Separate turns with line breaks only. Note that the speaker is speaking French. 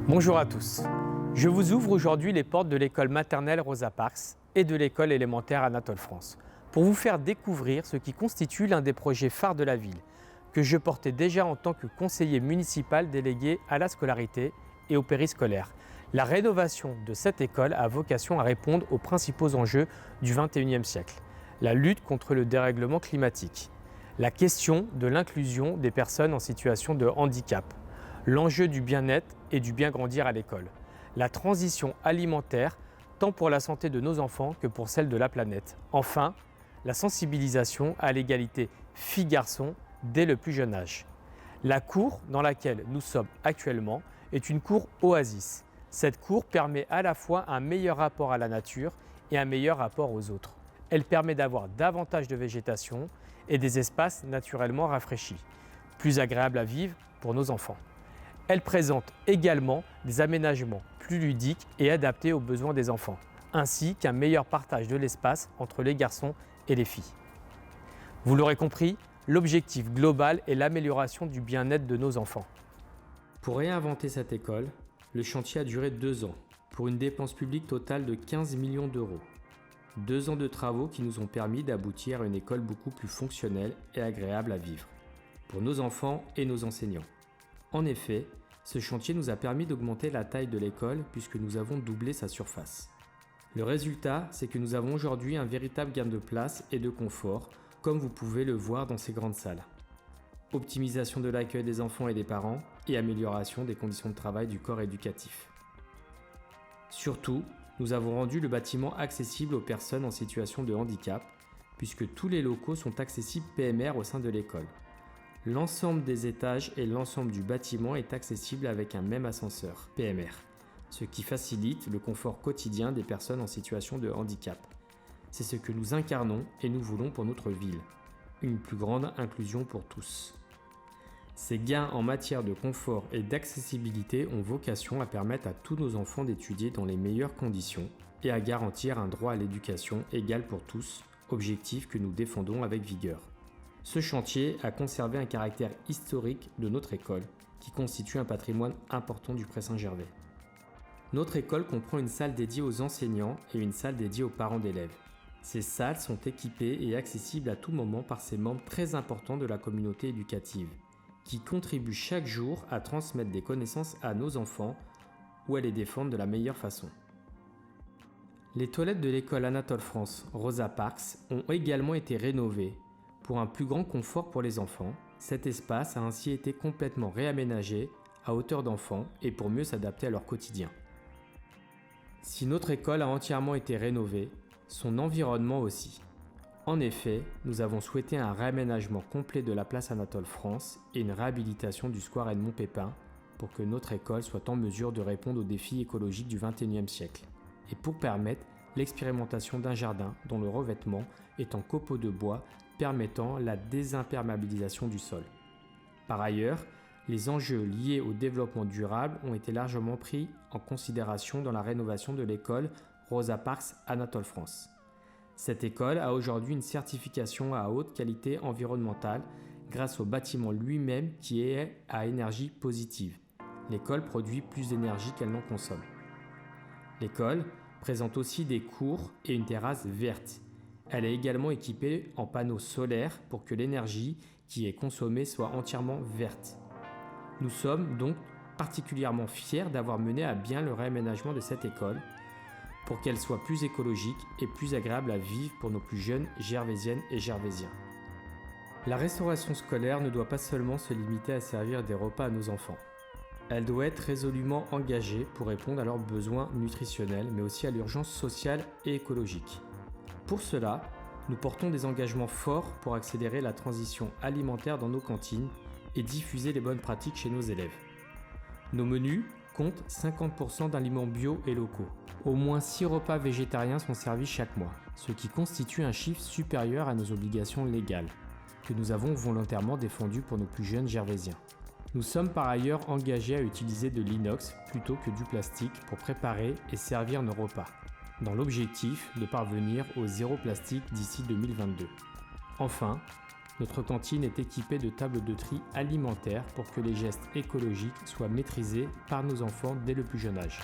Bonjour à tous. Je vous ouvre aujourd'hui les portes de l'école maternelle Rosa Parks et de l'école élémentaire Anatole France pour vous faire découvrir ce qui constitue l'un des projets phares de la ville, que je portais déjà en tant que conseiller municipal délégué à la scolarité et au périscolaire. La rénovation de cette école a vocation à répondre aux principaux enjeux du XXIe siècle. La lutte contre le dérèglement climatique, la question de l'inclusion des personnes en situation de handicap, l'enjeu du bien-être et du bien grandir à l'école, la transition alimentaire tant pour la santé de nos enfants que pour celle de la planète. Enfin, la sensibilisation à l'égalité filles-garçons dès le plus jeune âge. La cour dans laquelle nous sommes actuellement est une cour oasis. Cette cour permet à la fois un meilleur rapport à la nature et un meilleur rapport aux autres. Elle permet d'avoir davantage de végétation et des espaces naturellement rafraîchis, plus agréables à vivre pour nos enfants. Elle présente également des aménagements plus ludiques et adaptés aux besoins des enfants, ainsi qu'un meilleur partage de l'espace entre les garçons et les filles. Vous l'aurez compris, l'objectif global est l'amélioration du bien-être de nos enfants. Pour réinventer cette école, le chantier a duré 2 ans, pour une dépense publique totale de 15 millions d'euros. 2 ans de travaux qui nous ont permis d'aboutir à une école beaucoup plus fonctionnelle et agréable à vivre, pour nos enfants et nos enseignants. En effet, ce chantier nous a permis d'augmenter la taille de l'école puisque nous avons doublé sa surface. Le résultat, c'est que nous avons aujourd'hui un véritable gain de place et de confort, comme vous pouvez le voir dans ces grandes salles. Optimisation de l'accueil des enfants et des parents et amélioration des conditions de travail du corps éducatif. Surtout, nous avons rendu le bâtiment accessible aux personnes en situation de handicap, puisque tous les locaux sont accessibles PMR au sein de l'école. L'ensemble des étages et l'ensemble du bâtiment est accessible avec un même ascenseur, PMR, ce qui facilite le confort quotidien des personnes en situation de handicap. C'est ce que nous incarnons et nous voulons pour notre ville, une plus grande inclusion pour tous. Ces gains en matière de confort et d'accessibilité ont vocation à permettre à tous nos enfants d'étudier dans les meilleures conditions et à garantir un droit à l'éducation égal pour tous, objectif que nous défendons avec vigueur. Ce chantier a conservé un caractère historique de notre école, qui constitue un patrimoine important du Pré Saint-Gervais. Notre école comprend une salle dédiée aux enseignants et une salle dédiée aux parents d'élèves. Ces salles sont équipées et accessibles à tout moment par ces membres très importants de la communauté éducative, qui contribuent chaque jour à transmettre des connaissances à nos enfants ou à les défendre de la meilleure façon. Les toilettes de l'école Anatole France Rosa Parks ont également été rénovées. Pour un plus grand confort pour les enfants, cet espace a ainsi été complètement réaménagé à hauteur d'enfants et pour mieux s'adapter à leur quotidien. Si notre école a entièrement été rénovée, son environnement aussi. En effet, nous avons souhaité un réaménagement complet de la place Anatole France et une réhabilitation du square Edmond Pépin pour que notre école soit en mesure de répondre aux défis écologiques du XXIe siècle et pour permettre l'expérimentation d'un jardin dont le revêtement est en copeaux de bois permettant la désimperméabilisation du sol. Par ailleurs, les enjeux liés au développement durable ont été largement pris en considération dans la rénovation de l'école Rosa Parks Anatole France. Cette école a aujourd'hui une certification à haute qualité environnementale grâce au bâtiment lui-même qui est à énergie positive. L'école produit plus d'énergie qu'elle n'en consomme. L'école présente aussi des cours et une terrasse verte. Elle est également équipée en panneaux solaires pour que l'énergie qui est consommée soit entièrement verte. Nous sommes donc particulièrement fiers d'avoir mené à bien le réaménagement de cette école pour qu'elle soit plus écologique et plus agréable à vivre pour nos plus jeunes gervaisiennes et gervaisiens. La restauration scolaire ne doit pas seulement se limiter à servir des repas à nos enfants. Elle doit être résolument engagée pour répondre à leurs besoins nutritionnels, mais aussi à l'urgence sociale et écologique. Pour cela, nous portons des engagements forts pour accélérer la transition alimentaire dans nos cantines et diffuser les bonnes pratiques chez nos élèves. Nos menus comptent 50% d'aliments bio et locaux. Au moins 6 repas végétariens sont servis chaque mois, ce qui constitue un chiffre supérieur à nos obligations légales, que nous avons volontairement défendues pour nos plus jeunes gervaisiens. Nous sommes par ailleurs engagés à utiliser de l'inox plutôt que du plastique pour préparer et servir nos repas, dans l'objectif de parvenir au zéro plastique d'ici 2022. Enfin, Notre cantine est équipée de tables de tri alimentaires pour que les gestes écologiques soient maîtrisés par nos enfants dès le plus jeune âge.